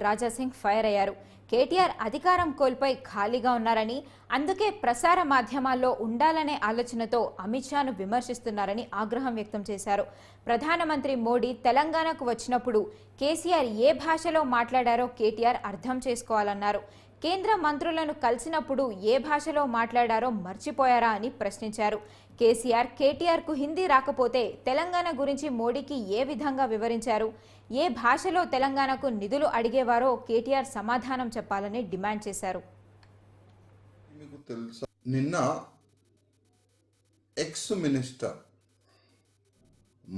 Raja Singh fire అయ్యారు. కేటీఆర్ అధికారం కోల్పోయి ఖాళీగా ఉన్నారని, అందుకే ప్రసార మాధ్యమాల్లో ఉండాలనే ఆలోచనతో అమిత్ షాను విమర్శిస్తున్నారని ఆగ్రహం వ్యక్తం చేశారు. ప్రధానమంత్రి మోడీ తెలంగాణకు వచ్చినప్పుడు కేసీఆర్ ఏ భాషలో మాట్లాడారో కేటీఆర్ అర్థం చేసుకోవాలన్నారు. కేంద్ర మంత్రులను కలిసినప్పుడు ఏ భాషలో మాట్లాడారో మర్చిపోయారా అని ప్రశ్నించారు. కేటీఆర్కు హిందీ రాకపోతే తెలంగాణ గురించి మోడీకి ఏ విధంగా వివరించారు, ఏ భాషలో తెలంగాణకు నిధులు అడిగేవారో కేటీఆర్ సమాధానం చెప్పాలని డిమాండ్ చేశారు. మీకు తెలుసా, నిన్న ఎక్స్ మినిస్టర్,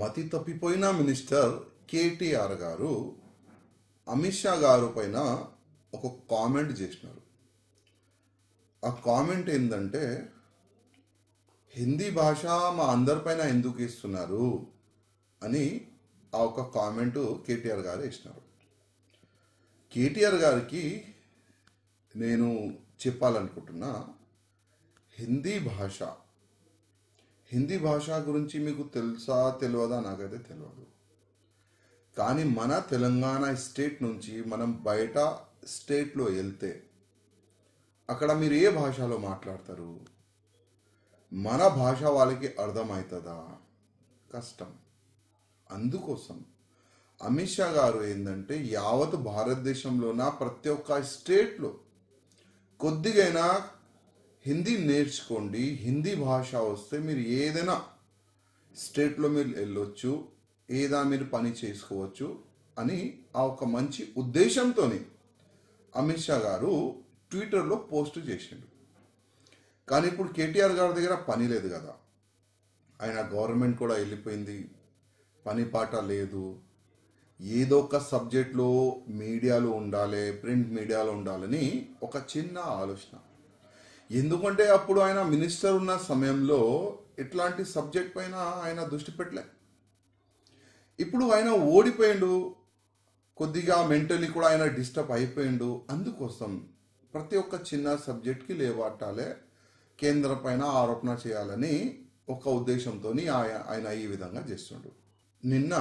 మతి తప్పిపోయిన మినిస్టర్ కేటీఆర్ గారు అమిత్ షా గారు పైన ఒక కామెంట్ చేసినారు. ఆ కామెంట్ ఏంటంటే, హిందీ భాష మా అందరిపైన ఎందుకు ఇస్తున్నారు అని ఆ ఒక కామెంటు కేటీఆర్ గారు ఇచ్చినారు. కేటీఆర్ గారికి నేను చెప్పాలనుకుంటున్నా, హిందీ భాష గురించి మీకు తెలుసా తెలియదా నాకైతే తెలియదు. కానీ మన తెలంగాణ స్టేట్ నుంచి మనం బయట స్టేట్లో వెళ్తే అక్కడ మీరు ఏ భాషలో మాట్లాడతారు? మన భాష వాళ్ళకి అర్థమవుతుందా? కష్టం. అందుకోసం అమిత్ షా గారు ఏంటంటే, యావత్ భారతదేశంలోన ప్రతి ఒక్క స్టేట్లో కొద్దిగైనా హిందీ నేర్చుకోండి, హిందీ భాష వస్తే మీరు ఏదైనా స్టేట్లో మీరు వెళ్ళొచ్చు, ఏదైనా మీరు పని చేసుకోవచ్చు అని ఆ ఒక మంచి ఉద్దేశంతో అమిత్ షా గారు ట్విట్టర్లో పోస్ట్ చేసిండు. కానీ ఇప్పుడు కేటీఆర్ గారి దగ్గర పని లేదు కదా, ఆయన గవర్నమెంట్ కూడా వెళ్ళిపోయింది, పని పాట లేదు. ఏదో ఒక సబ్జెక్ట్లో మీడియాలో ఉండాలి, ప్రింట్ మీడియాలో ఉండాలని ఒక చిన్న ఆలోచన. ఎందుకంటే అప్పుడు ఆయన మినిస్టర్ ఉన్న సమయంలో ఇట్లాంటి సబ్జెక్ట్ పైన ఆయన దృష్టి పెట్టలే. ఇప్పుడు ఆయన ఓడిపోయిండు, కొద్దిగా మెంటలీ కూడా ఆయన డిస్టర్బ్ అయిపోయిండు. అందుకోసం ప్రతి ఒక్క చిన్న సబ్జెక్ట్కి లేవాటాలే, కేంద్రం పైన ఆరోపణ చేయాలని ఒక ఉద్దేశంతో ఆయన ఈ విధంగా చేస్తుండు. నిన్న